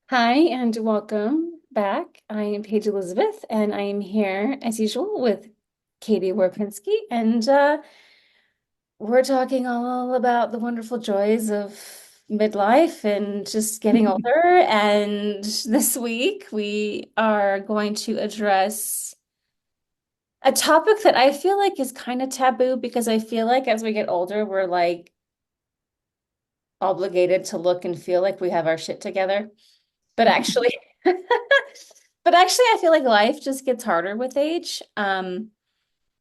Hi and welcome back. I am Paige Elizabeth, and I am here as usual with Katie Warpinsky, and we're talking all about the wonderful joys of midlife and just getting older. And this week we are going to address a topic that I feel like is kind of taboo because I feel like as we get older, we're like obligated to look and feel like we have our shit together. But actually, I feel like life just gets harder with age. And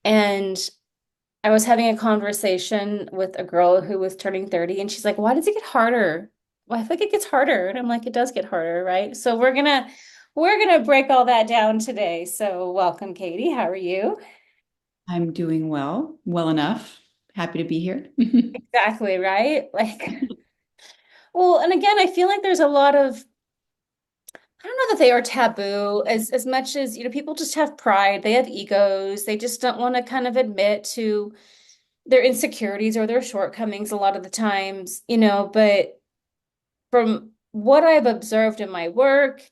I was having a conversation with a girl who was turning 30, and she's like, "Why does it get harder?" Well, I think it gets harder. And I'm like, it does get harder, right? So we're gonna break all that down today. So welcome, Katie. How are you? I'm doing well, well enough. Happy to be here. Exactly, right? Like, well, and again, I feel like there's a lot of I don't know that they are taboo as much as, people just have pride, they have egos, they just don't want to kind of admit to their insecurities or their shortcomings a lot of the times, but from what I've observed in my work,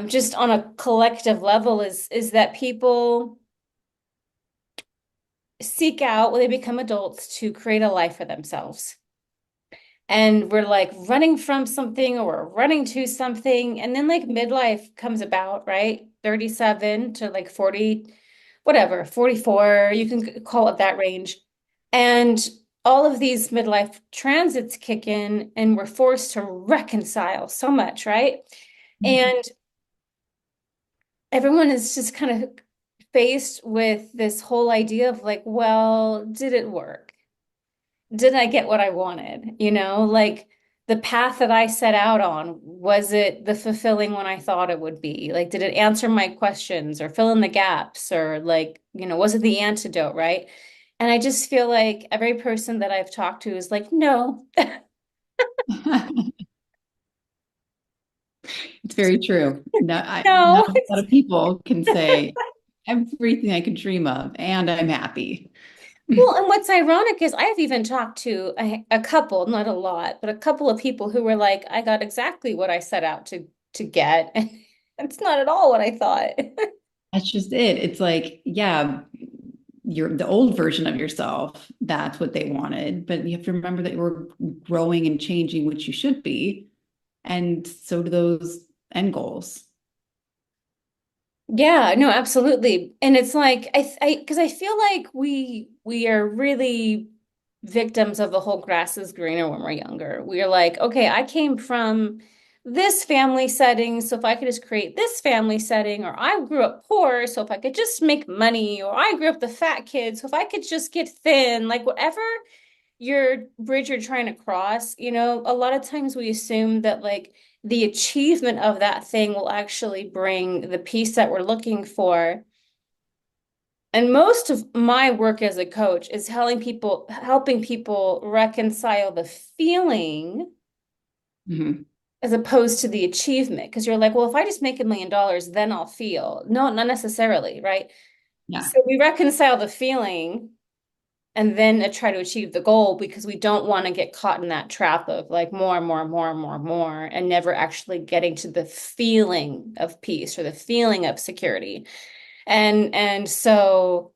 just on a collective level is that people seek out when they become adults to create a life for themselves. And we're like running from something or we're running to something. And then like midlife comes about, right? 37 to like 40, whatever, 44, you can call it that range. And all of these midlife transits kick in and we're forced to reconcile so much, right? And everyone is just kind of faced with this whole idea of like, well, did it work? Did I get what I wanted? Like the path that I set out on, was it the fulfilling one I thought it would be? Like, did it answer my questions or fill in the gaps or like, was it the antidote, right? And I just feel like every person that I've talked to is like, no, It's very true. Not no. a lot of people can say everything I could dream of, and I'm happy. Well, and what's ironic is I've even talked to a couple, not a lot, but a couple of people who were like, I got exactly what I set out to get. And it's not at all what I thought. That's just it. It's like, yeah, you're the old version of yourself. That's what they wanted. But you have to remember that you're growing and changing, which you should be. And so do those end goals. Yeah, no, absolutely. And it's like because I feel like we are really victims of the whole grass is greener when we're younger. We're like, okay, I came from this family setting, so if I could just create this family setting, or I grew up poor, so if I could just make money, or I grew up the fat kid, so if I could just get thin, like whatever your bridge you're trying to cross, a lot of times we assume that like the achievement of that thing will actually bring the peace that we're looking for. And most of my work as a coach is helping people reconcile the feeling Mhm. as opposed to the achievement. Because you're like, well, if I just make $1 million, then I'll feel. No, not necessarily, right? Yeah. So we reconcile the feeling and then try to achieve the goal because we don't want to get caught in that trap of like more and more and more and more and more and never actually getting to the feeling of peace or the feeling of security. And so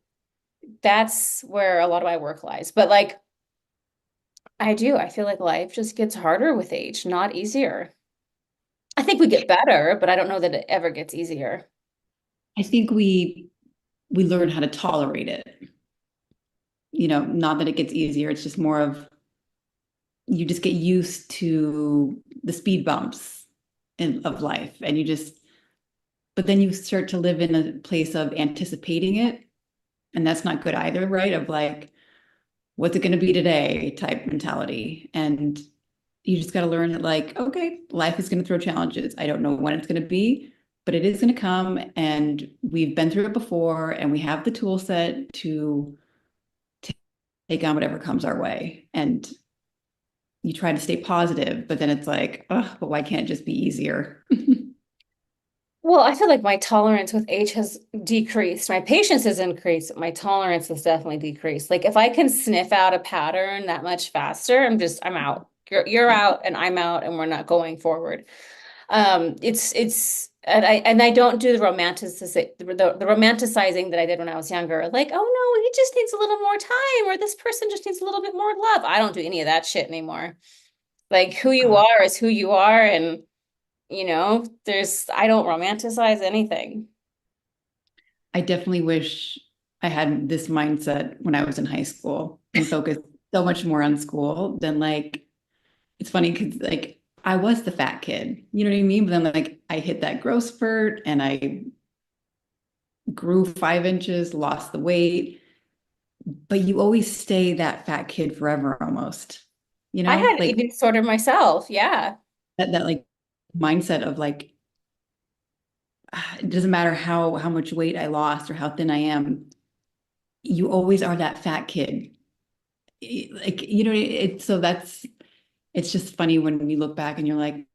that's where a lot of my work lies. But like I feel like life just gets harder with age, not easier. I think we get better, but I don't know that it ever gets easier. I think we learn how to tolerate it. Not that it gets easier, it's just more of you just get used to the speed bumps of life and but then you start to live in a place of anticipating it, and that's not good either, right? Of like, what's it going to be today type mentality. And you just got to learn that, like, okay, life is going to throw challenges. I don't know when it's going to be, but it is going to come, and we've been through it before, and we have the tool set to take on whatever comes our way. And you try to stay positive, but then it's like, oh, but why can't it just be easier? Well, I feel like my tolerance with age has decreased. My patience has increased, but my tolerance has definitely decreased. Like if I can sniff out a pattern that much faster, I'm out. You're out and I'm out and we're not going forward. And I don't do the romanticizing that I did when I was younger. Like, oh no, he just needs a little more time, or this person just needs a little bit more love. I don't do any of that shit anymore. Like, who you Uh, are is who you are, and I don't romanticize anything. I definitely wish I had this mindset when I was in high school and focused so much more on school than like it's funny because like I was the fat kid, you know what I mean? But then like I hit that growth spurt and I grew 5 inches, lost the weight, but you always stay that fat kid forever almost, I had an like eating disorder myself. Yeah. that like mindset of like it doesn't matter how much weight I lost or how thin I am, you always are that fat kid. Like, it's so that's it's just funny when you look back and you're like,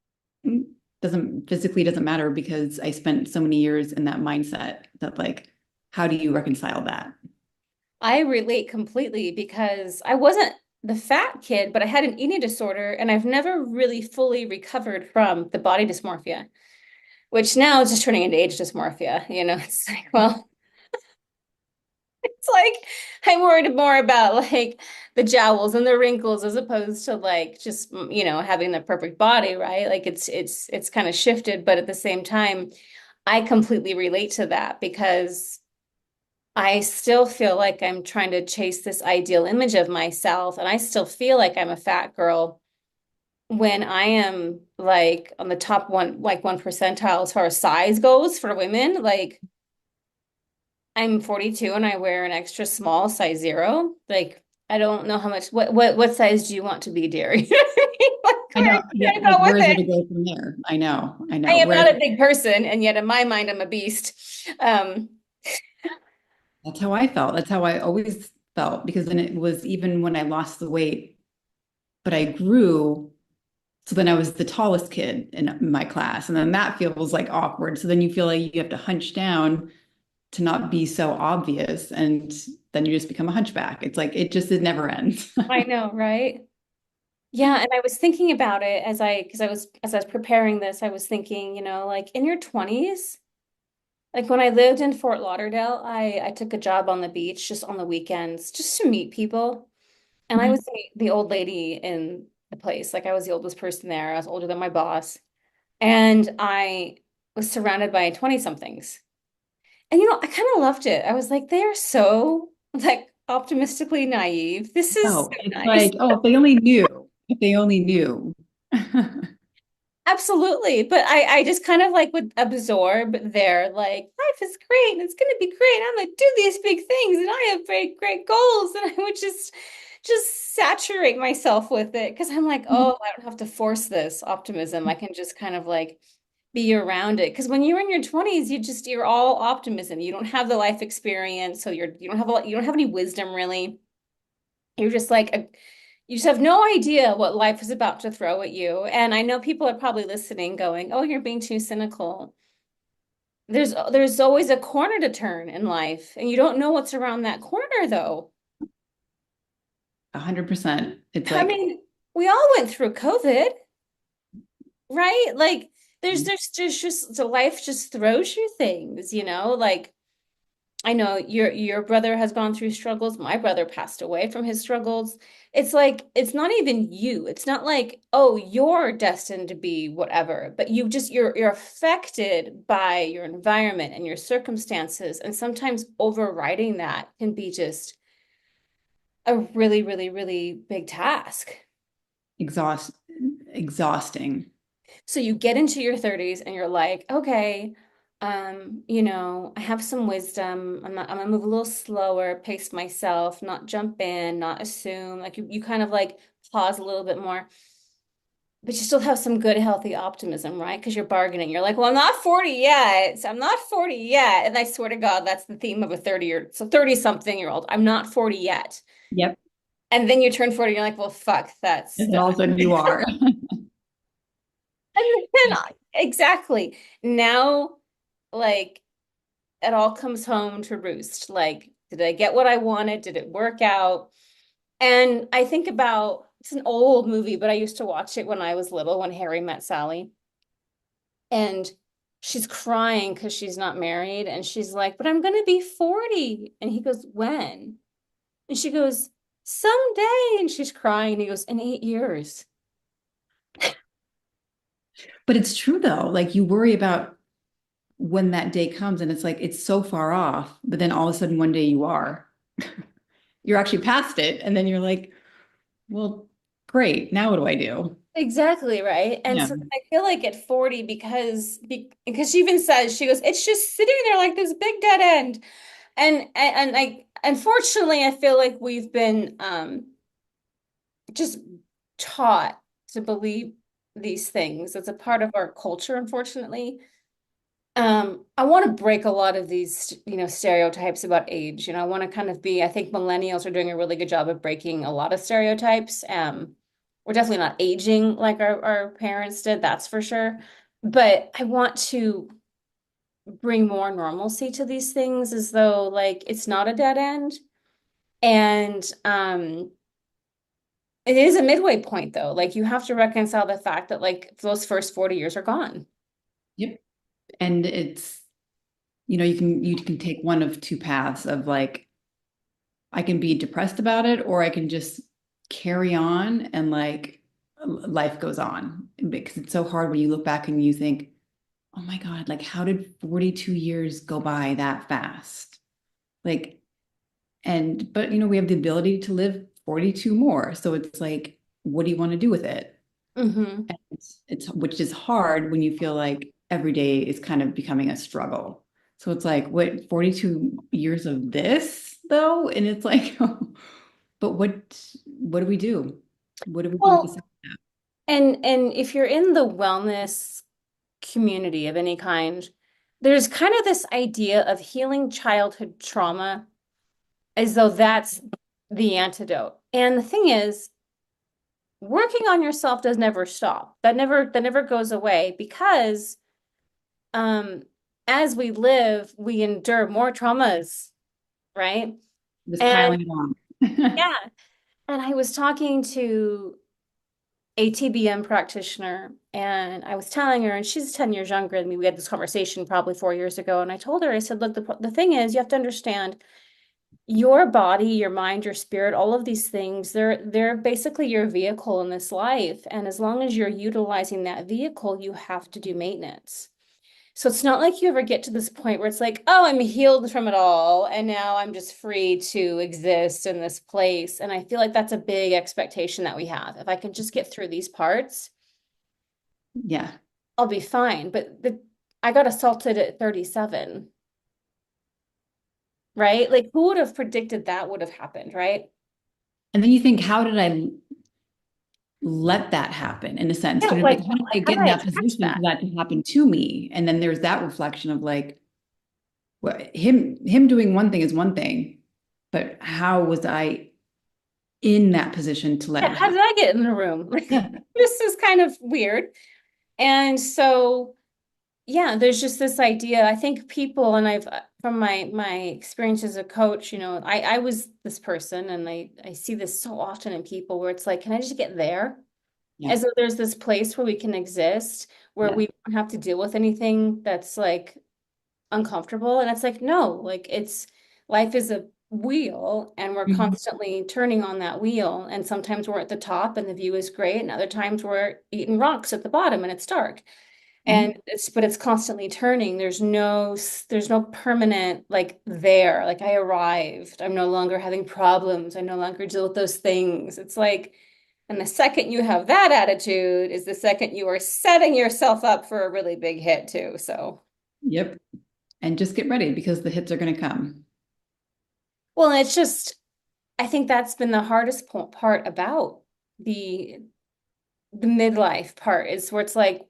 doesn't physically doesn't matter because I spent so many years in that mindset that like, how do you reconcile that? I relate completely because I wasn't the fat kid, but I had an eating disorder and I've never really fully recovered from the body dysmorphia, which now is just turning into age dysmorphia. It's like, well, it's like I'm worried more about like the jowls and the wrinkles as opposed to like just, having the perfect body, right? Like it's kind of shifted, but at the same time, I completely relate to that because I still feel like I'm trying to chase this ideal image of myself, and I still feel like I'm a fat girl when I am like on the top one, like 1 percentile as far as size goes for women. Like I'm 42 and I wear an extra small size zero. Like I don't know how much. What size do you want to be, dear? You know what I mean? Like I know, where yeah, do I like go with where is it to it? go from there? I I know. am Whereas not a big person, and yet in my mind, I'm a beast. Um, that's how I felt. That's how I always felt because then it was even when I lost the weight, but I grew. So then I was the tallest kid in my class. And then that feels like awkward. So then you feel like you have to hunch down to not be so obvious. And then you just become a hunchback. It's like it never ends. I know, right? Yeah, and I was thinking about it because as I was preparing this, I was thinking, like in your 20s, like when I lived in Fort Lauderdale, I took a job on the beach just on the weekends just to meet people. And I was Mhm. the old lady in the place. Like I was the oldest person there. I was older than my boss. And I was surrounded by 20 somethings. And I kind of loved it. I was like, they are so like optimistically naive. This is Oh, so it's nice. like, oh, if they only knew, if they only knew. Absolutely. But I just kind of like would absorb their like, life is great and it's gonna be great. I'm gonna do these big things and I have great, great goals. And I would just saturate myself with it because I'm like, oh, I don't have to force this optimism. I can just kind of like be around it. Because when you're in your 20s, you're all optimism. You don't have the life experience, so you don't have any wisdom really. You're just like you just have no idea what life is about to throw at you. And I know people are probably listening going, "Oh, you're being too cynical." There's always a corner to turn in life, and you don't know what's around that corner though. 100%. It's I like, mean, we all went through COVID, right? Like there's just so life just throws you things, like I know your brother has gone through struggles. My brother passed away from his struggles. It's like it's not even you. It's not like, oh, you're destined to be whatever, but you're affected by your environment and your circumstances. And sometimes overriding that can be just a really, really, really big task. exhaust exhausting. So you get into your 30s and you're like, okay, I have some wisdom. I'm gonna move a little slower, pace myself, not jump in, not assume. Like you kind of like pause a little bit more, but you still have some good, healthy optimism, right? Because you're bargaining. You're like, well, I'm not 40 yet. I'm not 40 yet. And I swear to God, that's the theme of a 30 something year old. I'm not 40 yet. Yep. And then you turn 40, you're like, well, fuck, that's And then done. all of a sudden you are. And then exactly. Now, like it all comes home to roost. Like, did I get what I wanted? Did it work out? And I think about it's an old movie, but I used to watch it when I was little, when Harry met Sally. And she's crying because she's not married. And she's like, but I'm going to be 40. And he goes, when? And she goes, someday. And she's crying. And he goes, in 8 years. But it's true though. Like you worry about when that day comes and it's like it's so far off, but then all of a sudden one day you are. You're actually past it. And then you're like, well, great. Now what do I do? Exactly, right. And Yeah. so I feel like at 40, because she even says, she goes, it's just sitting there like this big dead end. And I unfortunately I feel like we've been just taught to believe these things. It's a part of our culture, unfortunately. I want to break a lot of these, stereotypes about age. I want to kind of I think millennials are doing a really good job of breaking a lot of stereotypes. We're definitely not aging like our parents did, that's for sure. But I want to bring more normalcy to these things as though like it's not a dead end. And it is a midway point though. Like you have to reconcile the fact that like those first 40 years are gone. Yep. And it's, you can take one of two paths of like, I can be depressed about it, or I can just carry on and like life goes on. Because it's so hard when you look back and you think, oh my God, like how did 42 years go by that fast? Like, but we have the ability to live 42 more. So it's like, what do you want to do with it? Hmm. And it's which is hard when you feel like every day is kind of becoming a struggle. So it's like, what, 42 years of this though? And it's like, but what do we do? What do we do with this? Well, and if you're in the wellness community of any kind, there's kind of this idea of healing childhood trauma as though that's the antidote. And the thing is, working on yourself does never stop. That never goes away because um as we live, we endure more traumas, right? Just And piling it on. yeah, and I was talking to a TBM practitioner, and I was telling her, and she's 10 years younger than me. We had this conversation probably 4 years ago, and I told her, I said, look, the thing is, you have to understand your body, your mind, your spirit, all of these things, they're basically your vehicle in this life. And as long as you're utilizing that vehicle, you have to do maintenance. So it's not like you ever get to this point where it's like, oh, I'm healed from it all, and now I'm just free to exist in this place. And I feel like that's a big expectation that we have. If I can just get through these parts, Yeah. I'll be fine. But I got assaulted at 37, right? Like, who would have predicted that would have happened, right? And then you think, how did I let that happen in a sense? Yeah, Like, like, how did I how get did in I that attach position for that? that to happen to me? And then there's that reflection of like, him doing one thing is one thing, but how was I in that position to let Yeah, it how happen? did I get in the room? Yeah. This is kind of weird. And so, yeah, there's just this idea. I think people, and I've from my experience as a coach, I was this person, and I see this so often in people where it's like, can I just get there? Yeah. As though there's this place where we can exist, where Yeah. we don't have to deal with anything that's like uncomfortable. And it's like, no, like life is a wheel and we're Mhm. constantly turning on that wheel. And sometimes we're at the top and the view is great. And other times we're eating rocks at the bottom and it's dark. And Mhm. it's constantly turning. There's no permanent like there. Like I arrived. I'm no longer having problems. I no longer deal with those things. It's like, and the second you have that attitude is the second you are setting yourself up for a really big hit too. So, Yep. And just get ready because the hits are going to come. well, it's just I think that's been the hardest part about the the midlife part is where it's like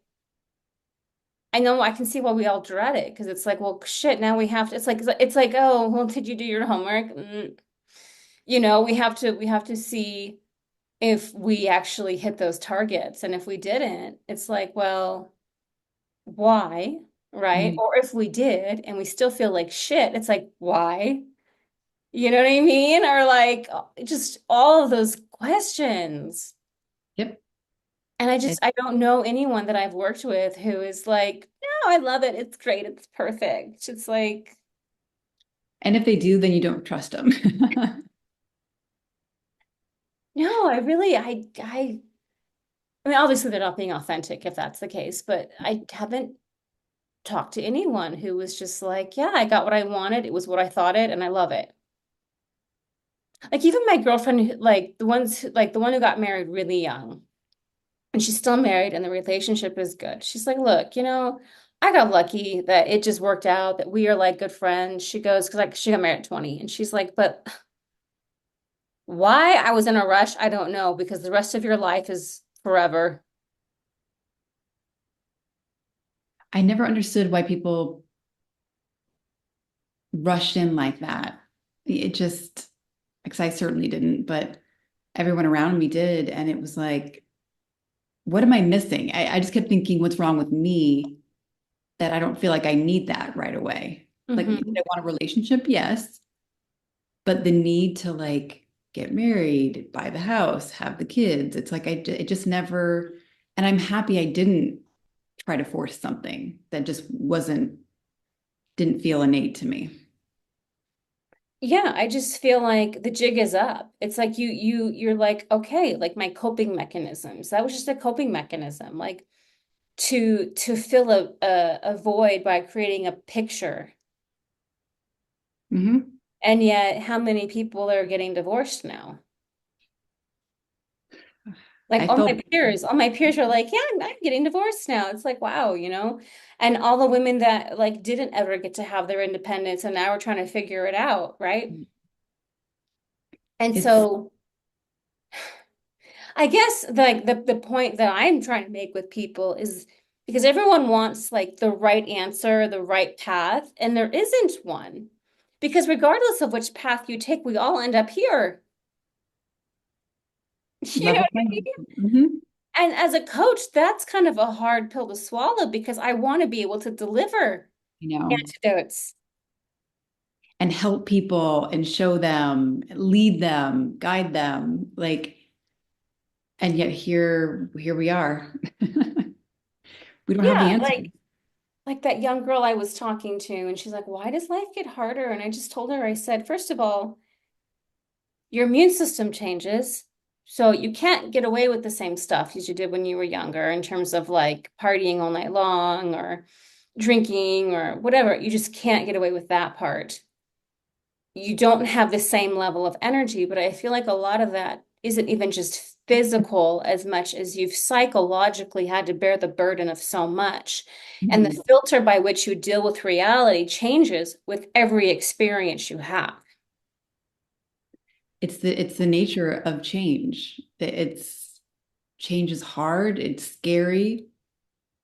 I know I can see why we all dread it because it's like, well, shit, now we have to. It's like, oh, well, did you do your homework? We have to see if we actually hit those targets, and if we didn't, it's like, well, why, right? Mhm. Or if we did and we still feel like shit, it's like, why? You know what I mean? Or like just all of those questions. Yep. And And, I don't know anyone that I've worked with who is like, no, I love it. It's great. It's perfect. It's like, and if they do, then you don't trust them. no, I really, I mean, obviously they're not being authentic if that's the case, but I haven't talked to anyone who was just like, yeah, I got what I wanted. It was what I thought it, and I love it. Like even my girlfriend, like like the one who got married really young, and she's still married, and the relationship is good. She's like, look, I got lucky that it just worked out, that we are like good friends. She goes, because like she got married at 20, and she's like, but why I was in a rush, I don't know, because the rest of your life is forever. I never understood why people rushed in like that. It just, because I certainly didn't, but everyone around me did. And it was like, what am I missing? I just kept thinking, what's wrong with me that I don't feel like I need that right away? Like, did Hmm. I want a relationship? Yes. But the need to like get married, buy the house, have the kids, it's like it just never, and I'm happy I didn't try to force something that just didn't feel innate to me. Yeah, I just feel like the jig is up. It's like you're like, okay, like my coping mechanisms. That was just a coping mechanism, like to fill a void by creating a picture. Hmm. And yet, how many people are getting divorced now? Like I felt all my peers are like, yeah, I'm getting divorced now. It's like, wow, and all the women that like didn't ever get to have their independence and now we're trying to figure it out, right? And it's so I guess like the point that I'm trying to make with people is because everyone wants like the right answer, the right path, and there isn't one. Because regardless of which path you take, we all end up here. You know level what I playing. mean? Hmm. And as a coach, that's kind of a hard pill to swallow because I want to be able to deliver You know, antidotes. and help people and show them, lead them, guide them, like, and yet here we are. We don't have the Yeah, answer. like that young girl I was talking to, and she's like, "Why does life get harder?" And I just told her, I said, first of all, your immune system changes. So you can't get away with the same stuff as you did when you were younger in terms of like partying all night long or drinking or whatever. You just can't get away with that part. You don't have the same level of energy, but I feel like a lot of that isn't even just physical as much as you've psychologically had to bear the burden of so much. And the Mhm. filter by which you deal with reality changes with every experience you have. It's the nature of change. It's change is hard, it's scary,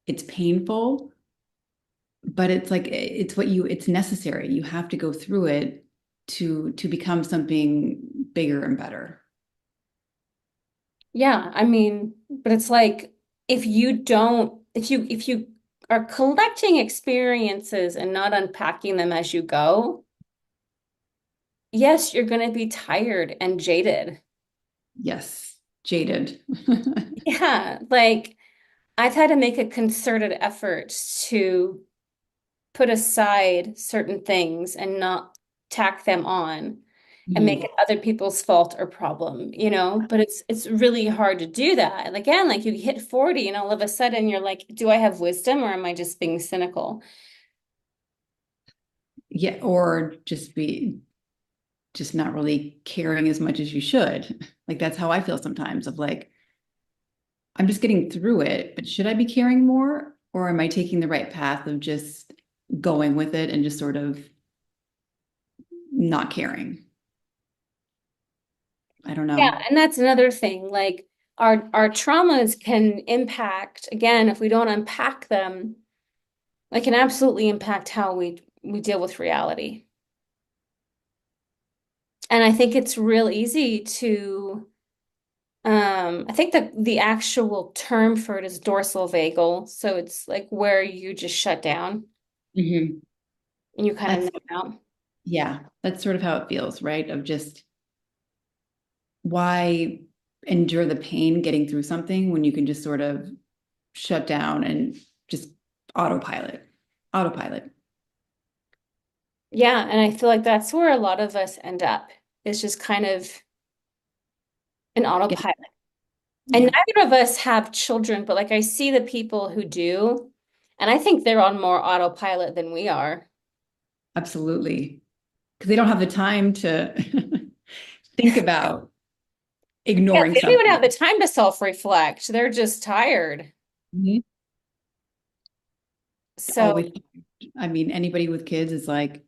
it's painful, but it's like it's necessary. You have to go through it to become something bigger and better. Yeah, I mean, but it's like if you are collecting experiences and not unpacking them as you go, yes, you're going to be tired and jaded. Yes, jaded. Yeah, like I've had to make a concerted effort to put aside certain things and not tack them on and make Mhm. it other people's fault or problem. But it's really hard to do that. And again, like you hit 40 and all of a sudden you're like, do I have wisdom or am I just being cynical? Yeah, or just not really caring as much as you should. Like that's how I feel sometimes of like I'm just getting through it, but should I be caring more or am I taking the right path of just going with it and just sort of not caring? I don't Yeah, know. and that's another thing. Like our traumas can impact, again, if we don't unpack them, they can absolutely impact how we deal with reality. And I think it's real easy to I think that the actual term for it is dorsal vagal. So it's like where you just shut down Mhm. and you kind of That's numb out. yeah, that's sort of how it feels, right? Of just why. endure the pain getting through something when you can just sort of shut down and just autopilot. Autopilot. Yeah, and I feel like that's where a lot of us end up. It's just kind of an Get, autopilot. And yeah, neither of us have children, but like I see the people who do, and I think they're on more autopilot than we are. absolutely. Because they don't have the time to think about Yeah, ignoring they don't even something. have the time to self-reflect. They're just tired. Mhm. So, Always. I mean, anybody with kids is like,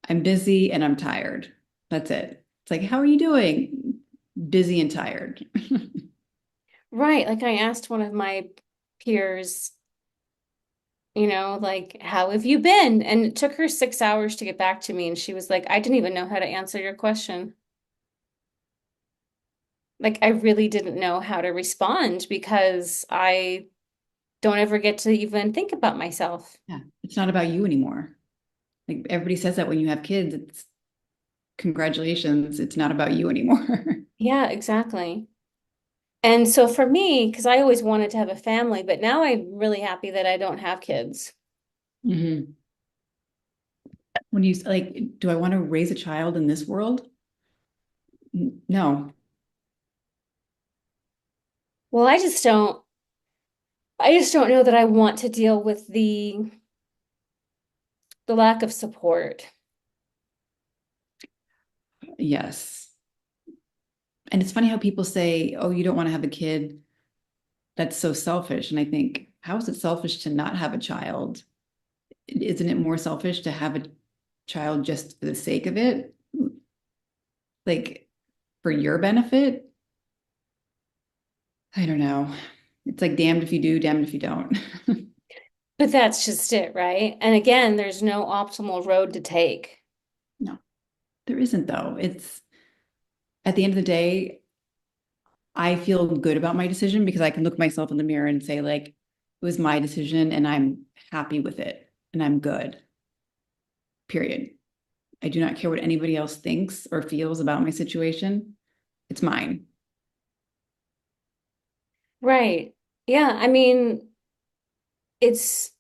I'm busy and I'm tired. That's it. It's like, how are you doing? Busy and tired. right, like I asked one of my peers, like, how have you been? And it took her 6 hours to get back to me. And she was like, I didn't even know how to answer your question. Like, I really didn't know how to respond because I don't ever get to even think about myself. Yeah. It's not about you anymore. Like everybody says that when you have kids, it's congratulations. It's not about you anymore. Yeah, exactly. And so for me, because I always wanted to have a family, but now I'm really happy that I don't have kids. Mhm. When you like, do I want to raise a child in this world? No. Well, I just don't know that I want to deal with the lack of support. Yes. And it's funny how people say, oh, you don't want to have a kid. That's so selfish. And I think, how is it selfish to not have a child? Isn't it more selfish to have a child just for the sake of it? Like for your benefit? I don't know. It's like damned if you do, damned if you don't. But that's just it, right? And again, there's no optimal road to take. No, there isn't though. It's at the end of the day, I feel good about my decision because I can look myself in the mirror and say, like, it was my decision and I'm happy with it and I'm good. Period. I do not care what anybody else thinks or feels about my situation. It's mine. Right. Yeah, I mean, it's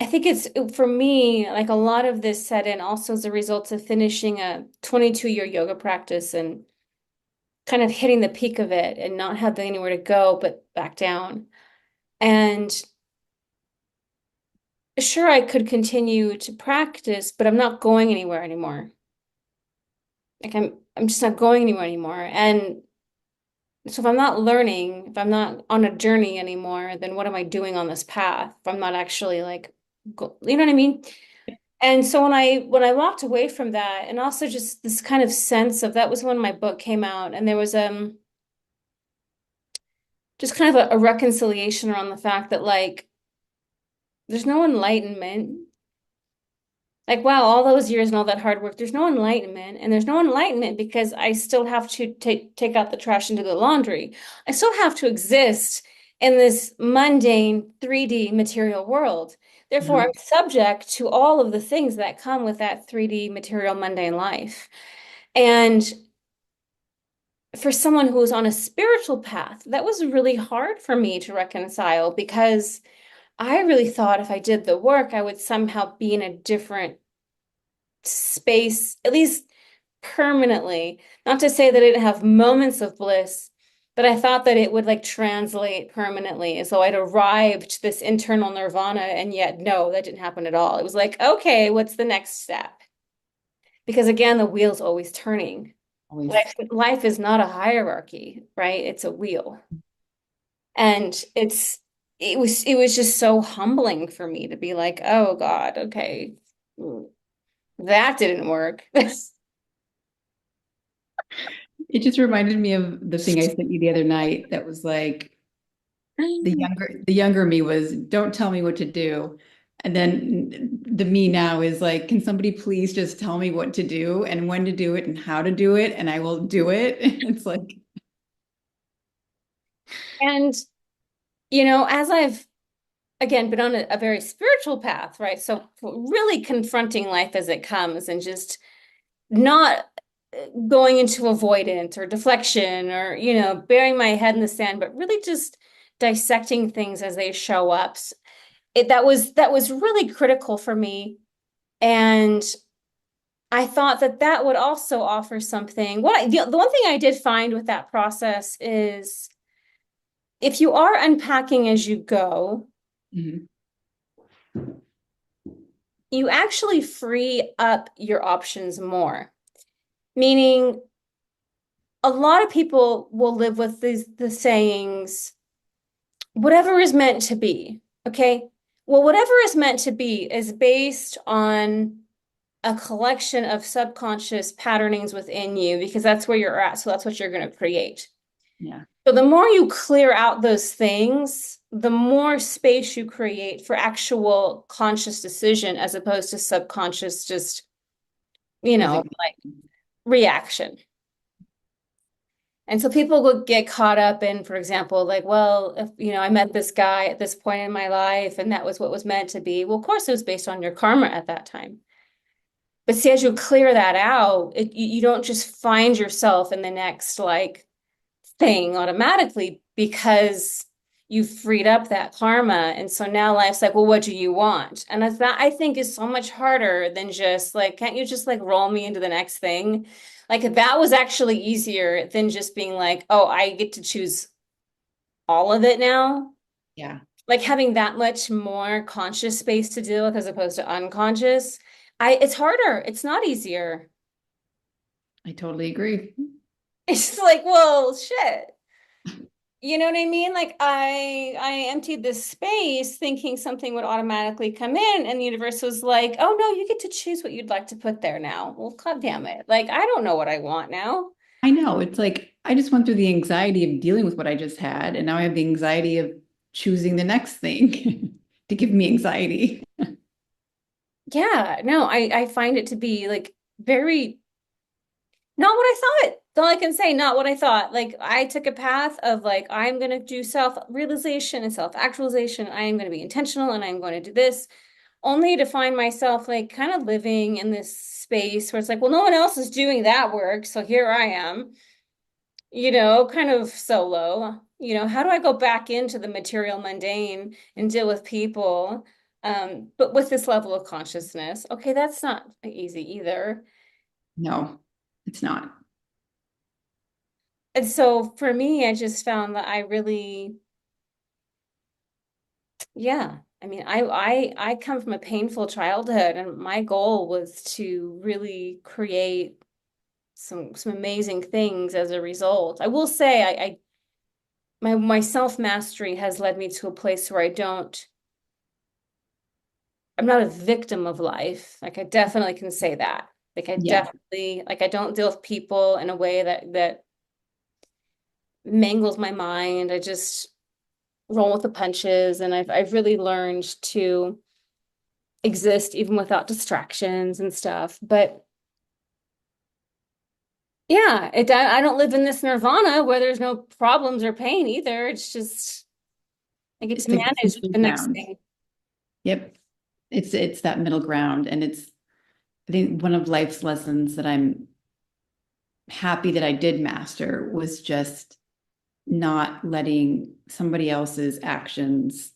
I think it's for me, like a lot of this set in also as a result of finishing a 22-year yoga practice and kind of hitting the peak of it and not having anywhere to go but back down. And sure, I could continue to practice, but I'm not going anywhere anymore. Like I'm just not going anywhere anymore. And so if I'm not learning, if I'm not on a journey anymore, then what am I doing on this path? If I'm not actually like, you know what I mean? And so when I walked away from that, and also just this kind of sense of that was when my book came out, and there was just kind of a reconciliation around the fact that like there's no enlightenment. Like, wow, all those years and all that hard work, there's no enlightenment. And there's no enlightenment because I still have to take out the trash and do the laundry. I still have to exist in this mundane 3D material world. Therefore, I'm Mhm. subject to all of the things that come with that 3D material mundane life. And for someone who was on a spiritual path, that was really hard for me to reconcile because I really thought if I did the work, I would somehow be in a different space, at least permanently. Not to say that I didn't have moments of bliss, but I thought that it would like translate permanently as though I'd arrived to this internal nirvana, and yet no, that didn't happen at all. It was like, okay, what's the next step? Because again, the wheel's always turning. Always. Life is not a hierarchy, right? It's a wheel. And it was just so humbling for me to be like, oh God, okay, that didn't work. It just reminded me of the thing I sent you the other night that was like the younger me was, don't tell me what to do. And then the me now is like, can somebody please just tell me what to do and when to do it and how to do it and I will do it. It's like, And as I've again been on a very spiritual path, right? So really confronting life as it comes and just not. going into avoidance or deflection or, burying my head in the sand, but really just dissecting things as they show up. That was really critical for me. And I thought that that would also offer something. The one thing I did find with that process is if you are unpacking as you go, Mhm. you actually free up your options more. Meaning, a lot of people will live with the sayings, whatever is meant to be. Okay. Well, whatever is meant to be is based on a collection of subconscious patternings within you because that's where you're at. So that's what you're going to create. Yeah. So the more you clear out those things, the more space you create for actual conscious decision as opposed to subconscious, just, Resignation. like reaction. And so people would get caught up in, for example, like, well, if, I met this guy at this point in my life and that was what was meant to be. Well, of course, it was based on your karma at that time. But see, as you clear that out, you don't just find yourself in the next like thing automatically because you freed up that karma. And so now life's like, well, what do you want? And that I think is so much harder than just like, can't you just like roll me into the next thing? Like that was actually easier than just being like, oh, I get to choose all of it now. Yeah. Like having that much more conscious space to deal with as opposed to unconscious. It's harder. It's not easier. I totally agree. It's like, well, shit. You know what I mean? Like I emptied this space thinking something would automatically come in, and the universe was like, "Oh no, you get to choose what you'd like to put there now." Well, god damn it. Like I don't know what I want now. I know. It's like I just went through the anxiety of dealing with what I just had, and now I have the anxiety of choosing the next thing to give me anxiety. Yeah, no, I find it to be like very not what I thought. All I can say, not what I thought. Like I took a path of like I'm gonna do self-realization and self-actualization. I am gonna be intentional and I'm going to do this. Only to find myself like kind of living in this space where it's like, well, no one else is doing that work. So here I am, kind of solo. How do I go back into the material mundane and deal with people? But with this level of consciousness, okay, that's not easy either. No, it's not. And so for me, I just found that I really, yeah. I mean, I come from a painful childhood, and my goal was to really create some amazing things as a result. I will say my self-mastery has led me to a place where I'm not a victim of life. Like I definitely can say that. Like I Yeah. definitely like I don't deal with people in a way that mangles my mind. I just roll with the punches, and I've really learned to exist even without distractions and stuff. But yeah, I don't live in this nirvana where there's no problems or pain either. It's just I get It's to like the manage middle the next ground. thing. Yep. It's that middle ground. And it's I think one of life's lessons that I'm happy that I did master was just not letting somebody else's actions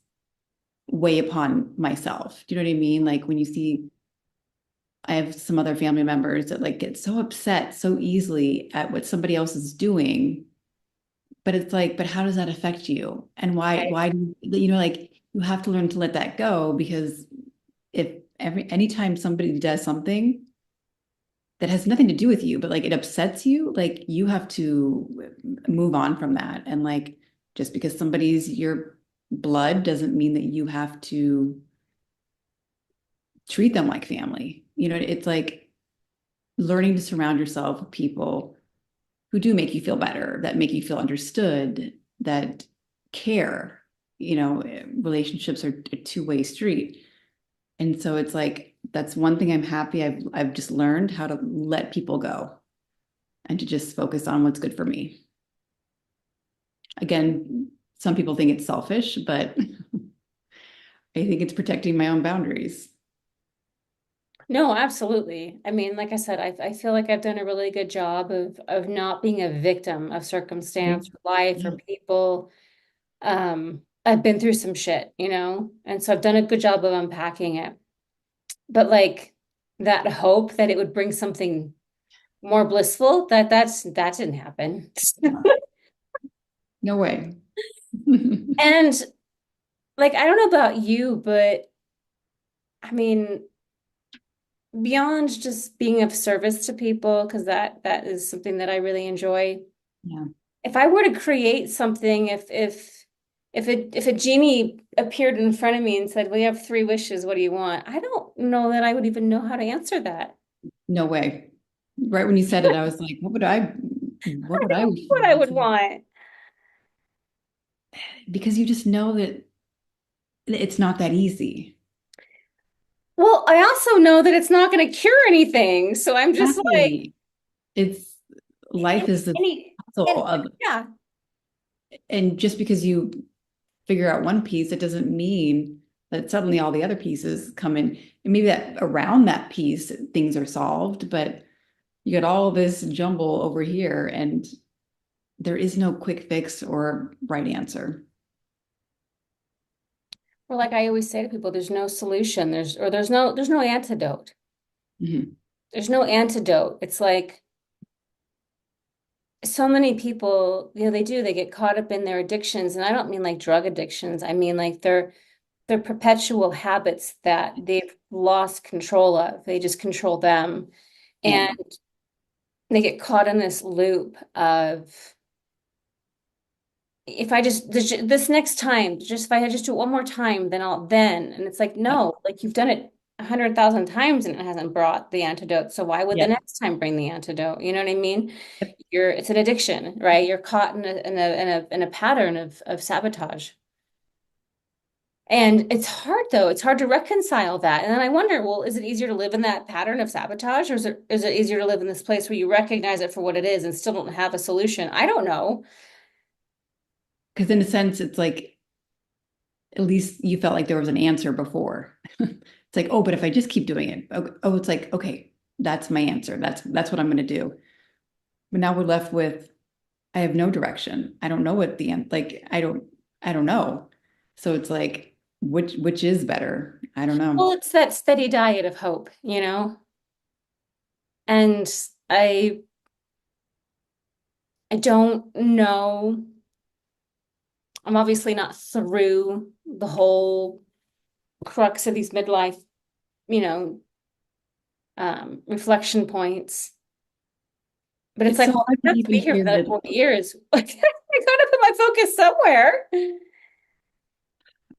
weigh upon myself. Do you know what I mean? Like when you see I have some other family members that like get so upset so easily at what somebody else is doing, but it's like, but how does that affect you? And why do like you have to learn to let that go because if anytime somebody does something that has nothing to do with you, but like it upsets you, like you have to move on from that. And like just because somebody's your blood doesn't mean that you have to treat them like family. It's like learning to surround yourself with people who do make you feel better, that make you feel understood, that care. Relationships are a two-way street. And so it's like that's one thing I'm happy I've just learned how to let people go and to just focus on what's good for me. Again, some people think it's selfish, but I think it's protecting my own boundaries. No, absolutely. I mean, like I said, I feel like I've done a really good job of not being a victim of circumstance or life or Yeah. people. I've been through some shit, and so I've done a good job of unpacking it. But like that hope that it would bring something more blissful, that didn't happen. No way. And like I don't know about you, but I mean, beyond just being of service to people, because that is something that I really enjoy. Yeah. If I were to create something, if a genie appeared in front of me and said, "We have three wishes, what do you want?" I don't know that I would even know how to answer that. No way. Right when you said it, I was like, I what would don't I know wish for what I the would answer? want. Because you just know that it's not that easy. Well, I also know that it's not going to cure anything. So I'm just like, Exactly. It's life is the any, puzzle and of, yeah. and just because you figure out one piece, it doesn't mean that suddenly all the other pieces come in. And maybe that around that piece, things are solved, but you get all this jumble over here, and there is no quick fix or right answer. Or like I always say to people, there's no solution. There's no antidote. Mhm. There's no antidote. It's like so many people, they get caught up in their addictions. And I don't mean like drug addictions. I mean like their perpetual habits that they've lost control of. They just control them. Yeah. And they get caught in this loop of if I just this next time, just if I just do it one more time, then. And it's like, Yeah. no, like you've done it 100,000 times and it hasn't brought the antidote. So why would the Yeah. next time bring the antidote? You know what I mean? Yep. It's an addiction, right? You're caught in a pattern of sabotage. And it's hard though. It's hard to reconcile that. And then I wonder, well, is it easier to live in that pattern of sabotage, or is it easier to live in this place where you recognize it for what it is and still don't have a solution? I don't know. Because in a sense, it's like at least you felt like there was an answer before. It's like, oh, but if I just keep doing it, oh, it's like, okay, that's my answer. That's what I'm going to do. But now we're left with, I have no direction. I don't know what the end, like, I don't know. So it's like, which is better? I don't know. Well, it's that steady diet of hope, And I I don't know. I'm obviously not through the whole crux of these midlife, you know, reflection points. But it's It's like, so well, hard I to have to be even here for hear another that. 20 years. Like, I gotta put my focus somewhere.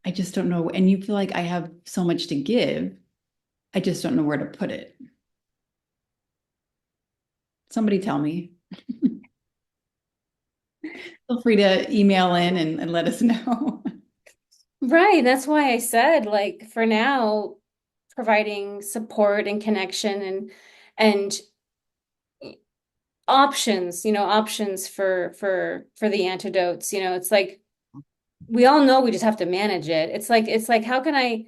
I just don't know. And you feel like I have so much to give. I just don't know where to put it. Somebody tell me. Feel free to email in and let us know. Right. That's why I said, like, for now, providing support and connection and options for the antidotes. It's like we all know we just have to manage it. It's like how can I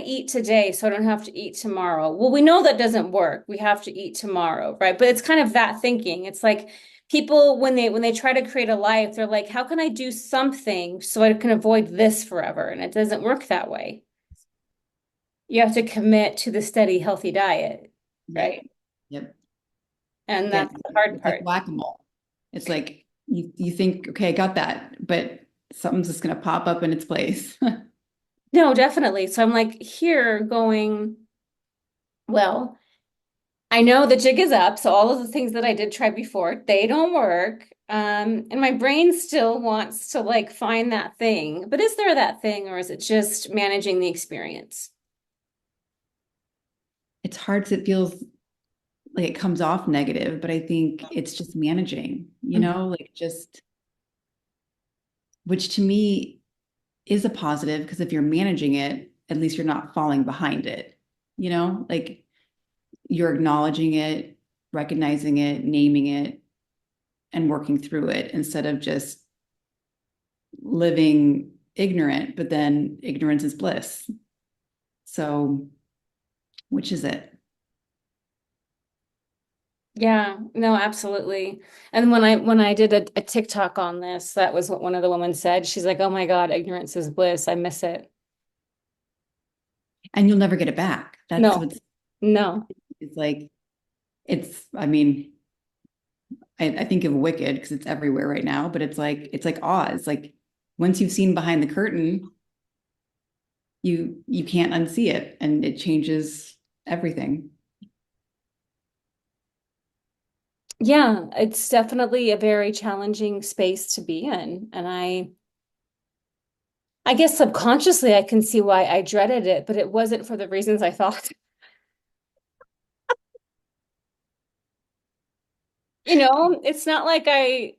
eat today so I don't have to eat tomorrow? Well, we know that doesn't work. We have to eat tomorrow, right? But it's kind of that thinking. It's like people when they try to create a life, they're like, how can I do something so I can avoid this forever? And it doesn't work that way. You have to commit to the steady, healthy diet, Yep. right? Yep. And Again, that's the hard it's like part. whack-a-mole. It's like you think, okay, I got that, but something's just gonna pop up in its place. No, definitely. So I'm like here going, well, I know the jig is up, so all of the things that I did try before, they don't work. And my brain still wants to like find that thing. But is there that thing, or is it just managing the experience? It's hard because it feels like it comes off negative, but I think it's just managing, Mhm. like just, which to me is a positive because if you're managing it, at least you're not falling behind it, like you're acknowledging it, recognizing it, naming it, and working through it instead of just living ignorant, but then ignorance is bliss. So, which is it? Yeah, no, absolutely. And when I did a TikTok on this, that was what one of the women said. She's like, "Oh my God, ignorance is bliss. I miss it." And you'll never get it back. That's No, what's no. it's like I mean, I think of Wicked because it's everywhere right now, but it's like Oz. Like once you've seen behind the curtain, you can't unsee it and it changes everything. Yeah, it's definitely a very challenging space to be in. And I guess subconsciously I can see why I dreaded it, but it wasn't for the reasons I thought. It's not like I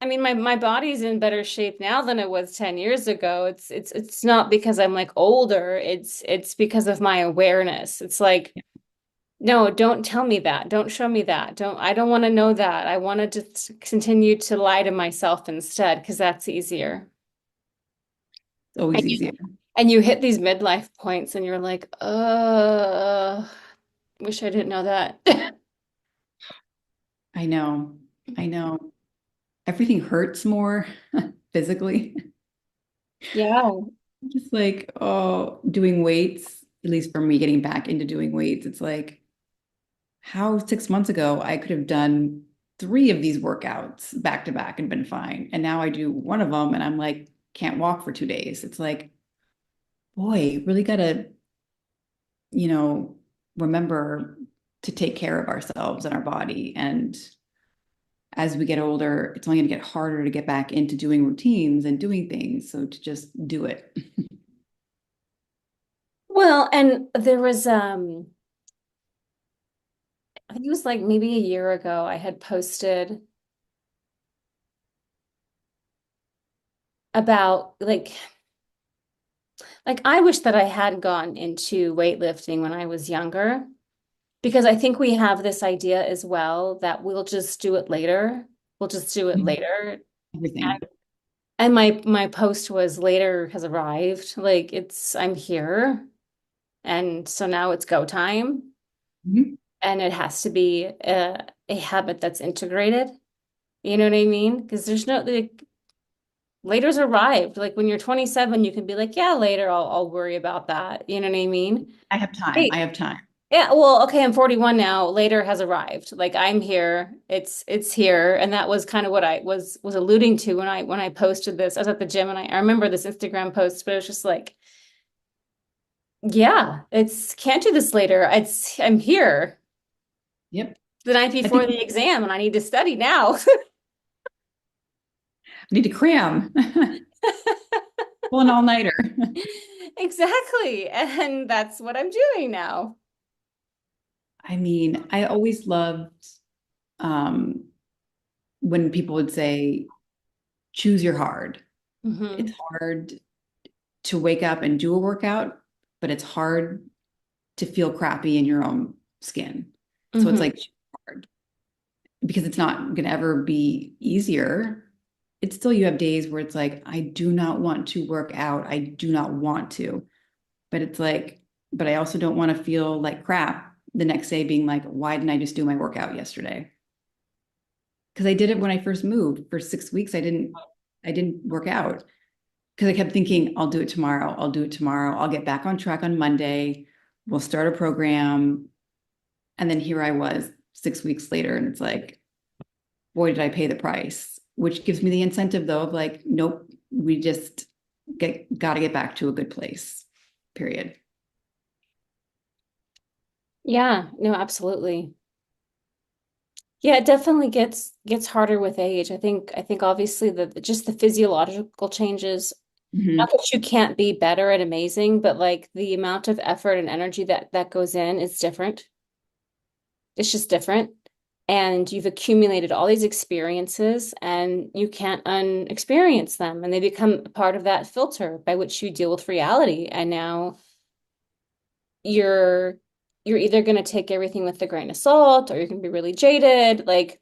mean my body's in better shape now than it was 10 years ago. It's not because I'm like older. It's because of my awareness. It's like, no, don't tell me that. Don't show me that. I don't want to know that. I want to just continue to lie to myself instead because that's easier. It's always easier. And you hit these midlife points and you're like, wish I didn't know that. I know. I know. Everything hurts more physically. Yeah. Just like, oh, doing weights, at least for me getting back into doing weights, it's like how 6 months ago I could have done three of these workouts back to back and been fine. And now I do one of them and I'm like, can't walk for 2 days. It's like, boy, really gotta, you know, remember to take care of ourselves and our body. And as we get older, it's only going to get harder to get back into doing routines and doing things. So to just do it. Well, and there was I think it was like maybe a year ago I had posted about like I wish that I had gone into weightlifting when I was younger because I think we have this idea as well that we'll just do it later. We'll just do it later. Everything. And my post was later has arrived. Like I'm here. And so now it's go time. Mhm. And it has to be a habit that's integrated. You know what I mean? Because there's no like later's arrived. Like when you're 27, you can be like, yeah, later I'll worry about that. You know what I mean? I have time. I Hey, have time. yeah, well, okay, I'm 41 now. Later has arrived. Like I'm here. It's here. And that was kind of what I was alluding to when I posted this. I was at the gym and I remember this Instagram post, but it was just like, yeah, it's can't do this later. I'm here Yep. the night I think before the exam and I need to study now. I need to cram. Pull an all-nighter. Exactly. And that's what I'm doing now. I mean, I always loved um, when people would say, choose your hard. It's Hmm. hard to wake up and do a workout, but it's hard to feel crappy in your own skin. So it's Hmm. like hard because it's not going to ever be easier. It's still, you have days where it's like, I do not want to work out. I do not want to. But it's like, but I also don't want to feel like crap the next day being like, why didn't I just do my workout yesterday? Because I did it when I first moved for 6 weeks. I didn't work out because I kept thinking, I'll do it tomorrow. I'll do it tomorrow. I'll get back on track on Monday. We'll start a program. And then here I was 6 weeks later, and it's like, boy, did I pay the price, which gives me the incentive though of like, nope, we just got to get back to a good place, period. Yeah, no, absolutely. Yeah, it definitely gets harder with age. I think obviously just the physiological changes, not Mm-hmm. that you can't be better and amazing, but like the amount of effort and energy that goes in is different. It's just different. And you've accumulated all these experiences and you can't unexperience them. And they become part of that filter by which you deal with reality. And now you're you're either going to take everything with a grain of salt or you're going to be really jaded. Like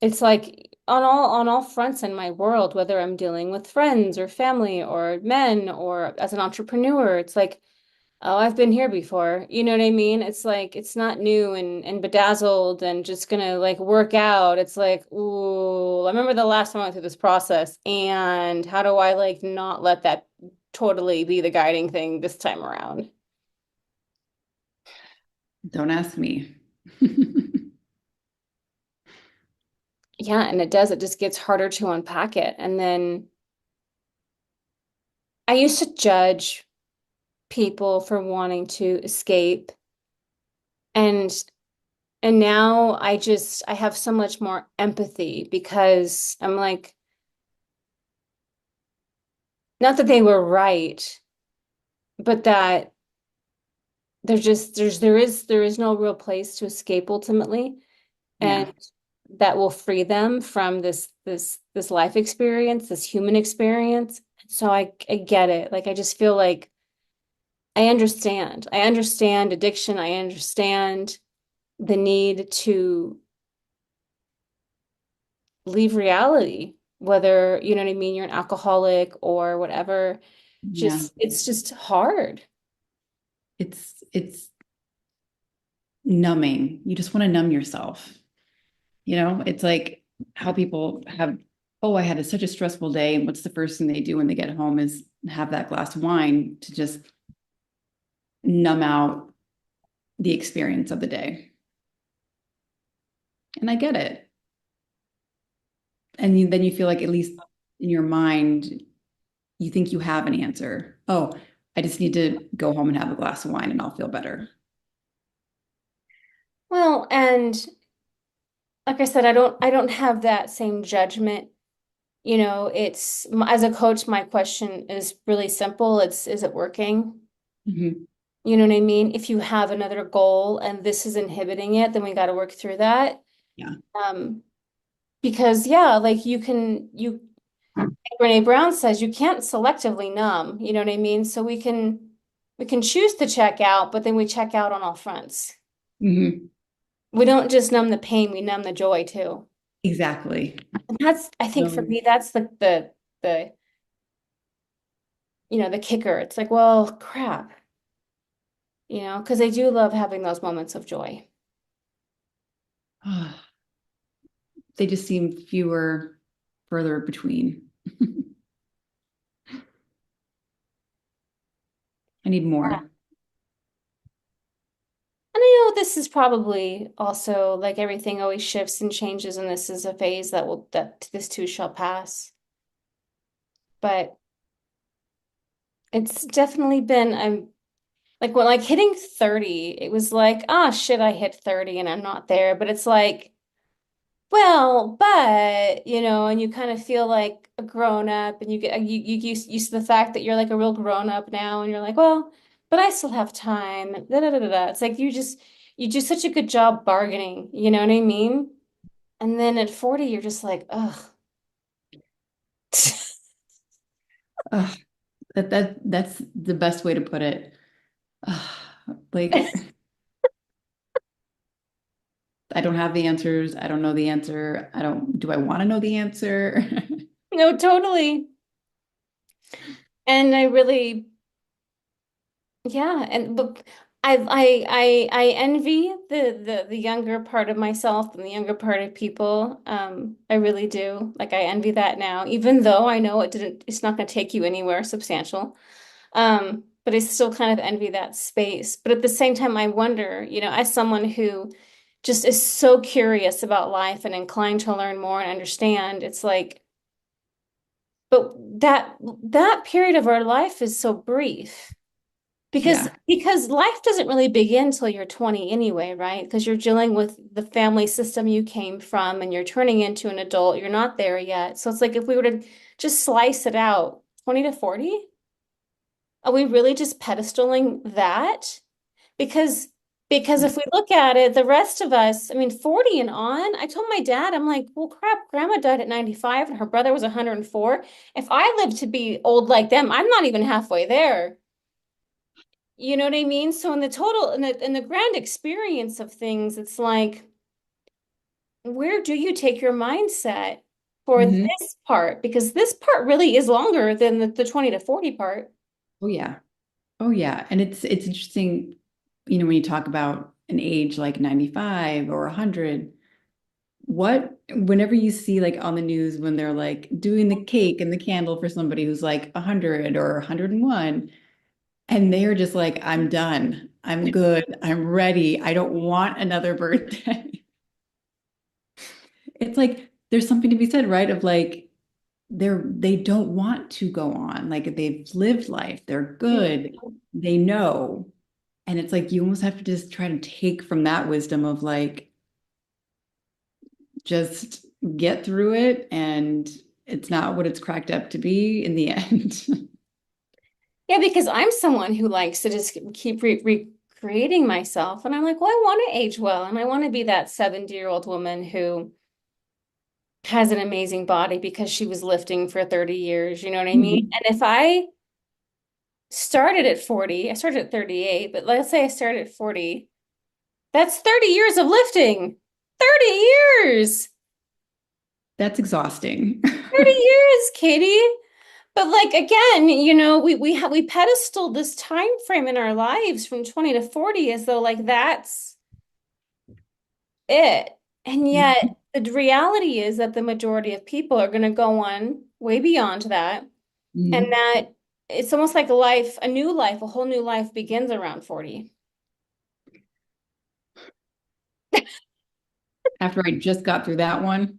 it's like on all fronts in my world, whether I'm dealing with friends or family or men or as an entrepreneur, it's like Oh, I've been here before. You know what I mean? It's like it's not new and bedazzled and just gonna like work out. It's like, ooh, I remember the last time I went through this process, and how do I like not let that totally be the guiding thing this time around? Don't ask me. Yeah, and it does. It just gets harder to unpack it. And then I used to judge people for wanting to escape, and now I have so much more empathy because I'm like, not that they were right, but that there is no real place to escape ultimately, Yeah. and that will free them from this life experience, this human experience. So I get it. Like I just feel like I understand. I understand addiction. I understand the need to leave reality, whether, you know what I mean, you're an alcoholic or whatever. Yeah. It's just hard. It's numbing. You just want to numb yourself. It's like how people have, oh, I had such a stressful day. And what's the first thing they do when they get home is have that glass of wine to just numb out the experience of the day. And I get it. And then you feel like, at least in your mind, you think you have an answer. Oh, I just need to go home and have a glass of wine and I'll feel better. Well, and like I said, I don't have that same judgment. You know, as a coach, my question is really simple. Is it working? Mhm. You know what I mean? If you have another goal and this is inhibiting it, then we got to work through that. Yeah. Um, because yeah, like you Brene Brown says you can't selectively numb, you know what I mean? So we can choose to check out, but then we check out on all fronts. Mhm. We don't just numb the pain, we numb the joy too. Exactly. And that's, I think for So, me, that's the the kicker. It's like, well, crap, because I do love having those moments of joy. they just seem fewer, further between. I need Yeah. more. And I know this is probably also like everything always shifts and changes, and this is a phase that this too shall pass. But it's definitely been like when like hitting 30, it was like, oh shit, I hit 30 and I'm not there. But it's like, well, but and you kind of feel like a grown up and you get used to the fact that you're like a real grown up now and you're like, well, but I still have time. Da, da, da, da, da. It's like you do such a good job bargaining, you know what I mean? And then at 40, you're just like, ugh. Ugh, that's the best way to put it. Ugh, like I don't have the answers. I don't know the answer. I don't, do I want to know the answer? No, totally. And I really Yeah, and but I envy the younger part of myself and the younger part of people. I really do. Like I envy that now, even though I know it's not going to take you anywhere substantial. But I still kind of envy that space. But at the same time, I wonder, as someone who just is so curious about life and inclined to learn more and understand, it's like, but that period of our life is so brief. Yeah. Because life doesn't really begin till you're 20 anyway, right? Because you're dealing with the family system you came from and you're turning into an adult. You're not there yet. So it's like if we were to just slice it out, 20 to 40, are we really just pedestaling that? Because if we look at it, the rest of us, I mean, 40 and on, I told my dad, I'm like, well, crap, grandma died at 95 and her brother was 104. If I live to be old like them, I'm not even halfway there. You know what I mean? So in the total, in the grand experience of things, it's like, where do you take your mindset for Hmm. this part? Because this part really is longer than the 20 to 40 part. Oh yeah. Oh yeah. And it's interesting, when you talk about an age like 95 or 100, whenever you see like on the news when they're like doing the cake and the candle for somebody who's like 100 or 101, and they're just like, I'm done. I'm good. I'm ready. I don't want another birthday. It's like there's something to be said, right? Of like they don't want to go on. Like they've lived life. They're good. They know. And it's like you almost have to just try to take from that wisdom of like just get through it, and it's not what it's cracked up to be in the end. Yeah, because I'm someone who likes to just keep recreating myself. And I'm like, well, I want to age well. And I want to be that 70-year-old woman who has an amazing body because she was lifting for 30 years. You know what I mean? Mhm. And if I started at 40, I started at 38, but let's say I started at 40, that's 30 years of lifting. 30 years. That's exhausting. 30 years, Katie. But like again, we pedestal this time frame in our lives from 20 to 40 as though like that's it. And yet the reality is that the majority of people are going to go on way beyond that. And Mhm. that it's almost like a life, a new life, a whole new life begins around 40. After I just got through that one,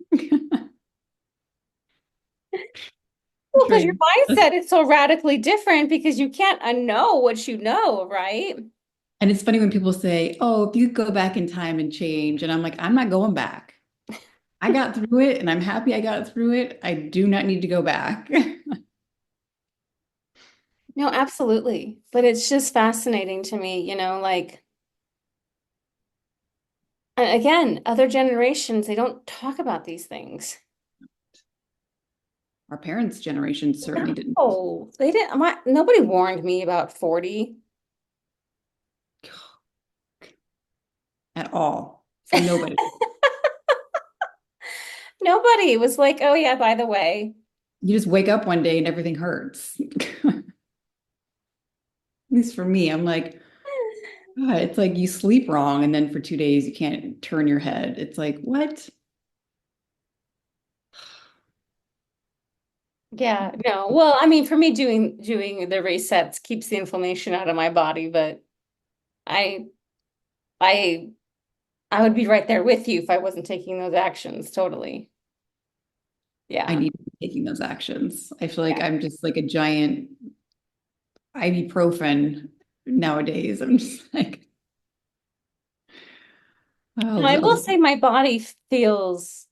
Well, after because your I mindset is so radically different because you can't unknow what you know, right? And it's funny when people say, "Oh, if you could go back in time and change," and I'm like, "I'm not going back. I got through it, and I'm happy I got through it. I do not need to go back." No, absolutely. But it's just fascinating to me, like again, other generations, they don't talk about these things. Our parents' generation certainly didn't No, they didn't. Nobody warned me about 40. at all. Nobody. Nobody was like, oh yeah, by the way. You just wake up one day and everything hurts. At least for me, I'm like, God, it's like you sleep wrong, and then for 2 days you can't turn your head. It's like, what? Yeah, no. Well, I mean, for me, doing the resets keeps the inflammation out of my body, but I I I would be right there with you if I wasn't taking those actions. Totally. I Yeah. need to be taking those actions. I feel like Yeah. I'm just like a giant ibuprofen nowadays. I'm just like, No, I oh, will say my body feels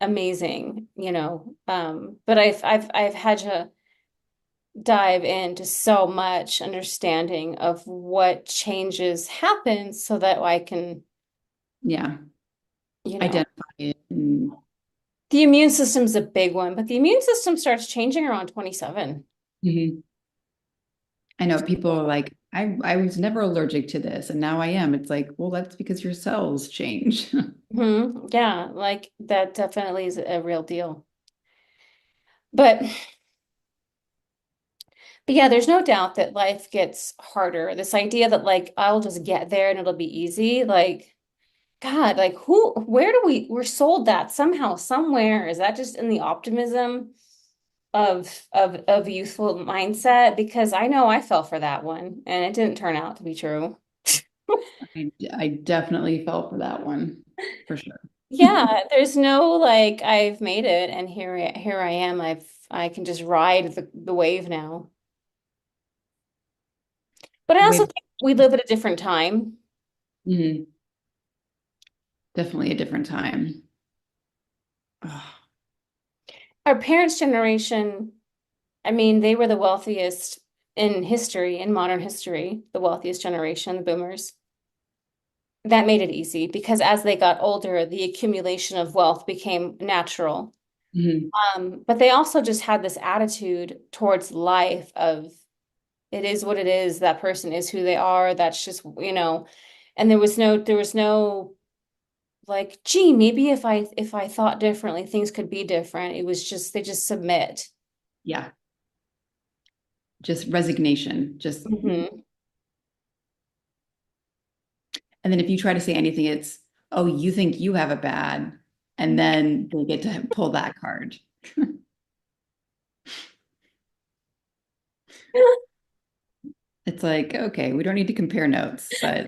amazing, but I've had to dive into so much understanding of what changes happen so that I can, yeah, you know, identify it. And the immune system's a big one, but the immune system starts changing around 27. Mhm. I know people are like, I was never allergic to this, and now I am. It's like, well, that's because your cells change. Yeah, like that definitely is a real deal. But but yeah, there's no doubt that life gets harder. This idea that like I'll just get there and it'll be easy, like God, like where do we're sold that somehow, somewhere. Is that just in the optimism of youthful mindset? Because I know I fell for that one and it didn't turn out to be true. I definitely fell for that one, for sure. Yeah, there's no like I've made it and here I am. I can just ride the wave now. But I The also way, think we live at a different time. Mhm. Definitely a different time. Oh, Our parents' generation, I mean, they were the wealthiest in history, in modern history, the wealthiest generation, the boomers. That made it easy because as they got older, the accumulation of wealth became natural. mhm. But they also just had this attitude towards life of it is what it is, that person is who they are, that's just, and there was no like, gee, maybe if I thought differently, things could be different. It was just they just submit. Yeah. just resignation, just, Hmm. and then if you try to say anything, it's, oh, you think you have it bad. And then they get to pull that card. It's like, okay, we don't need to compare notes, but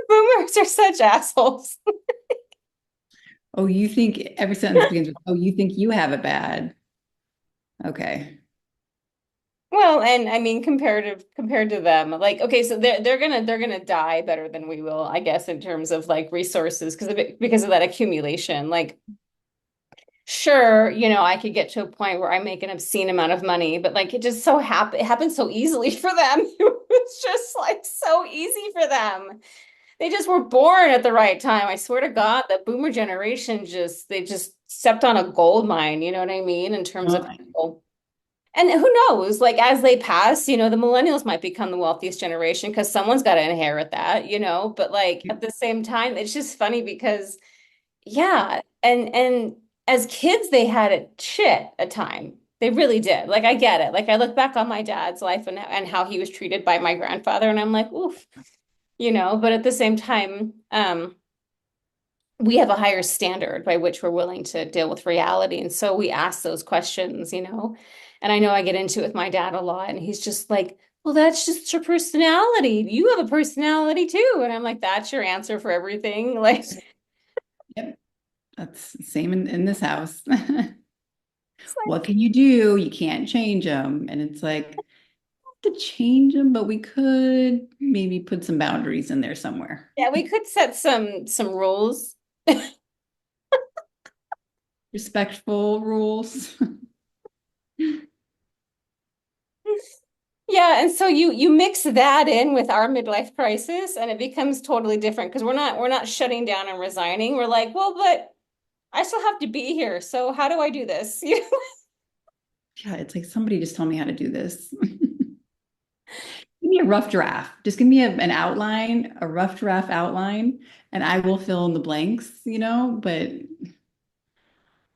Boomers are such assholes. oh, you think every sentence begins with, oh, you think you have it bad. Okay. Well, and I mean, compared to them, like, okay, so they're gonna die better than we will, I guess, in terms of like resources because of that accumulation. Like, sure, I could get to a point where I make an obscene amount of money, but like it happens so easily for them. It's just like so easy for them. They just were born at the right time. I swear to God, the boomer generation they just stepped on a gold mine, you know what I mean, in terms of Well, people. And who knows, like as they pass, the millennials might become the wealthiest generation because someone's got to inherit that, but like at the same time, it's just funny because yeah, and as kids they had it shit at time. They really did. Like I get it. Like I look back on my dad's life and how he was treated by my grandfather and I'm like, oof, but at the same time, we have a higher standard by which we're willing to deal with reality. And so we ask those questions. And I know I get into it with my dad a lot, and he's just like, well, that's just your personality. You have a personality too. And I'm like, that's your answer for everything. Like, it's yep, that's the same in this house. like, What can you do? You can't change them. And it's like, to change them, but we could maybe put some boundaries in there somewhere. yeah, we could set some rules. Respectful rules. Yeah, and so you mix that in with our midlife crisis, and it becomes totally different because we're not shutting down and resigning. We're like, well, but I still have to be here. So how do I do this? Yeah, it's like somebody just tell me how to do this. Give me a rough draft. Just give me an outline, a rough draft outline, and I will fill in the blanks. But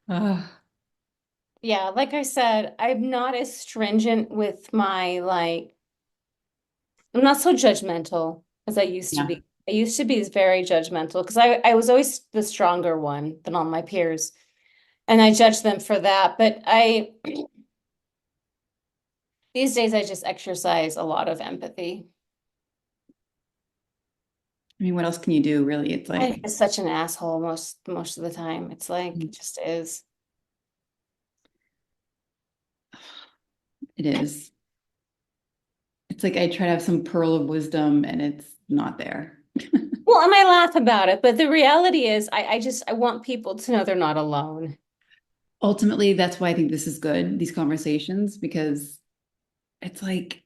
uh, Yeah, like I said, I'm not as stringent with my like, I'm not so judgmental as I used to yeah, be. I used to be very judgmental because I was always the stronger one than all my peers. And I judged them for that. But these days I just exercise a lot of empathy. I mean, what else can you do, really? It's I'm like just such an asshole most of the time. It's like it just is. it is. It's like I try to have some pearl of wisdom, and it's not there. Well, and I laugh about it, but the reality is I want people to know they're not alone. Ultimately, that's why I think this is good, these conversations, because it's like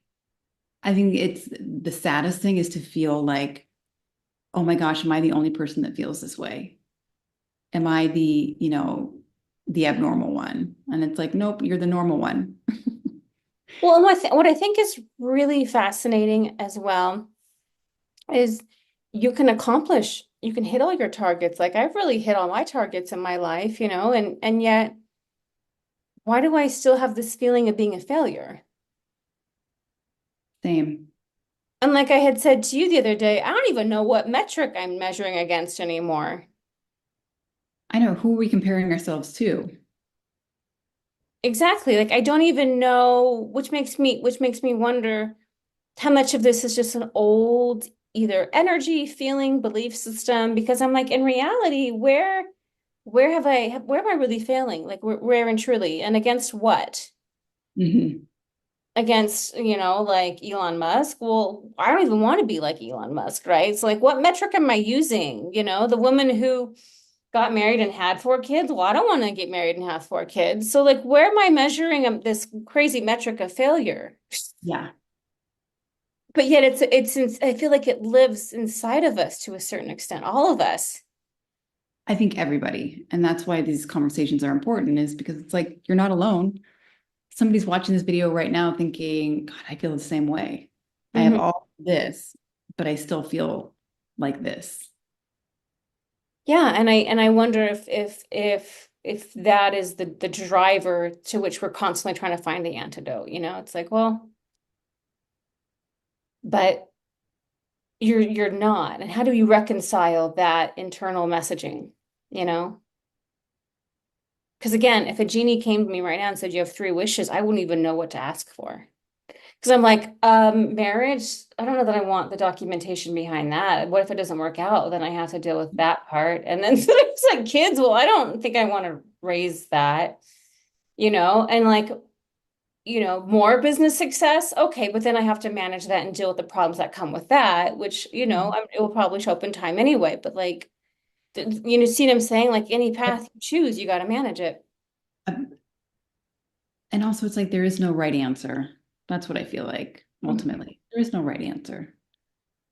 I think it's the saddest thing is to feel like, oh my gosh, am I the only person that feels this way? Am I the abnormal one? And it's like, nope, you're the normal one. Well, and what I think is really fascinating as well is you can hit all your targets. Like I've really hit all my targets in my life, and yet why do I still have this feeling of being a failure? Same. And like I had said to you the other day, I don't even know what metric I'm measuring against anymore. I know who are we comparing ourselves to? Exactly. Like I don't even know, which makes me wonder how much of this is just an old either energy, feeling, belief system, because I'm like, in reality, where am I really failing? Like where and truly, and against what? Mhm. Against, like Elon Musk. Well, I don't even want to be like Elon Musk, right? It's like, what metric am I using? The woman who got married and had 4 kids. Well, I don't want to get married and have 4 kids. So, like, where am I measuring this crazy metric of failure? Yeah, But yet, I feel like it lives inside of us to a certain extent, all of us. I think everybody. And that's why these conversations are important, is because it's like you're not alone. Somebody's watching this video right now thinking, God, I feel the same way. I have Mhm. all this, but I still feel like this. Yeah, and I wonder if if that is the driver to which we're constantly trying to find the antidote, it's like, well, but you're not. And how do you reconcile that internal messaging, you know? Because again, if a genie came to me right now and said you have three wishes, I wouldn't even know what to ask for. Because I'm like, marriage, I don't know that I want the documentation behind that. What if it doesn't work out? Then I have to deal with that part. And then it's like kids, well, I don't think I want to raise that, and like, more business success. Okay, but then I have to manage that and deal with the problems that come with that, which, it will probably show up in time anyway. But like, see what I'm saying? Like any Yep. path you choose, you got to manage it. And also, it's like there is no right answer. That's what I feel like Mhm. ultimately. There is no right answer.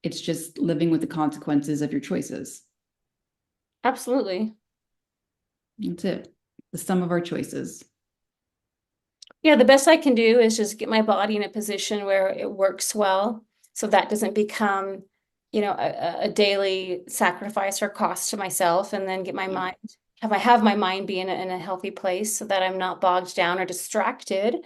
It's just living with the consequences of your choices. Absolutely. That's it. The sum of our choices. Yeah, the best I can do is just get my body in a position where it works well, so that doesn't become, a daily sacrifice or cost to myself, and then get my Yeah. mind, have my mind be in a healthy place so that I'm not bogged down or distracted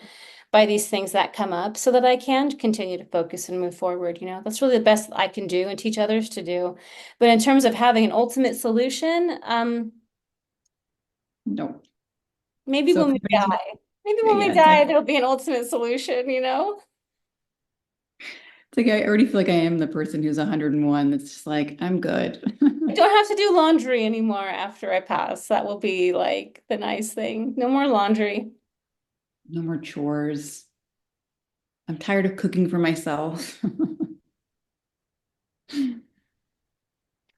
by these things that come up, so that I can continue to focus and move forward. That's really the best I can do and teach others to do. But in terms of having an ultimate solution, No. maybe So when we crazy. die, maybe when we Yeah, die, there'll be an ultimate solution. it's like I already feel like I am the person who's 101 that's just like, I'm good. I don't have to do laundry anymore after I pass. That will be like the nice thing. No more laundry. No more chores. I'm tired of cooking for myself.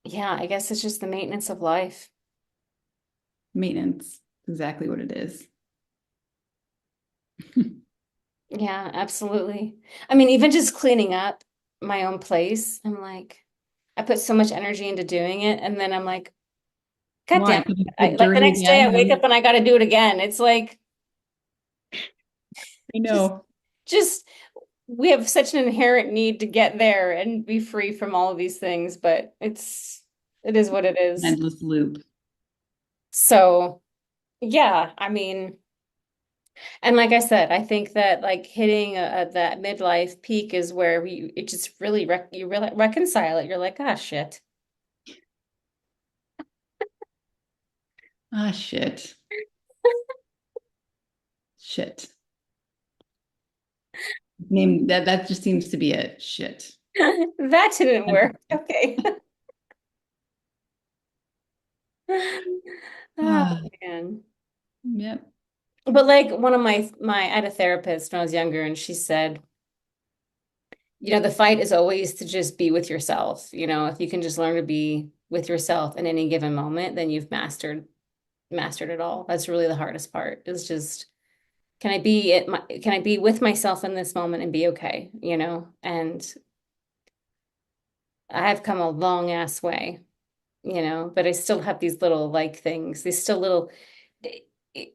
Yeah, I guess it's just the maintenance of life. Maintenance, exactly what it is. Yeah, absolutely. I mean, even just cleaning up my own place, I'm like, I put so much energy into doing it, and then I'm like, God Why? damn Because it. it's I, get like the dirty next day I again. wake up and I got to do it again. It's like I just know. just we have such an inherent need to get there and be free from all of these things, but it is what it An is. endless loop. So, yeah, I mean, and like I said, I think that like hitting that midlife peak is where it just really you really reconcile it. You're like, ah, shit. Ah, shit. Shit. Name that just seems to be it. Shit. That didn't work. Okay. Oh Ah, man. yep. But like one of I had a therapist when I was younger, and she said, the fight is always to just be with yourself. If you can just learn to be with yourself in any given moment, then you've mastered it all. That's really the hardest part, is just can I be with myself in this moment and be okay? And I've come a long ass way, but I still have these little like things, these still little eh, eh,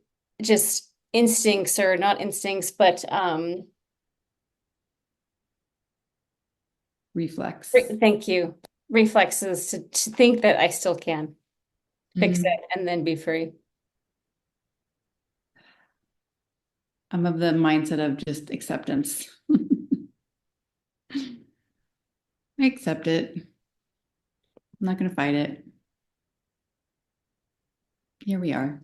just instincts, or not instincts, but Reflex. thank you. Reflexes to think that I still can fix Mhm. it and then be free. I'm of the mindset of just acceptance. I accept it. I'm not going to fight it. Here we are.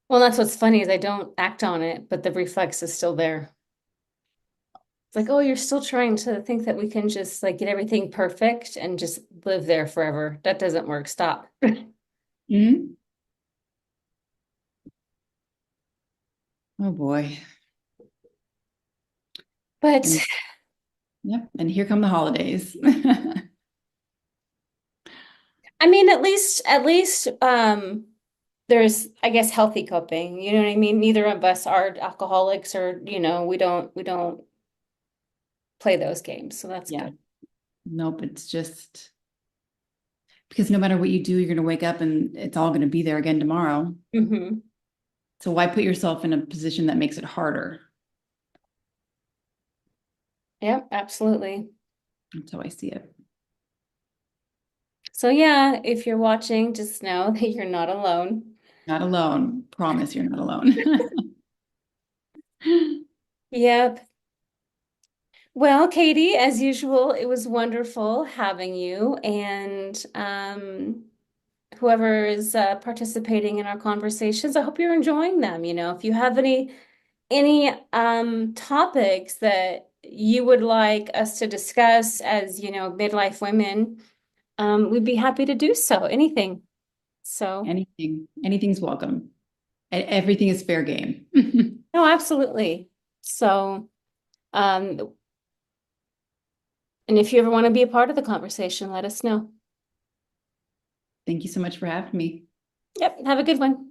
Well, that's what's funny, is I don't act on it, but the reflex is still there. It's like, oh, you're still trying to think that we can just like get everything perfect and just live there forever. That doesn't work. Stop. Mhm. Oh boy. But And yep. And here come the holidays. I mean, at least there's, I guess, healthy coping. You know what I mean? Neither of us are alcoholics, or, we don't play those games. So that's Yeah. good. Nope. It's just because no matter what you do, you're going to wake up and it's all going to be there again tomorrow. Hmm. So why put yourself in a position that makes it harder? Yep, absolutely. That's how I see it. So yeah, if you're watching, just know that you're not alone. Not alone. Promise you're not alone. Yep. Well, Katie, as usual, it was wonderful having you, and whoever is participating in our conversations, I hope you're enjoying them. If you have any topics that you would like us to discuss as, midlife women, we'd be happy to do so. Anything. So, Anything's welcome. Everything is fair game. no, absolutely. So, um, and if you ever want to be a part of the conversation, let us know. Thank you so much for having me. Yep, have a good one.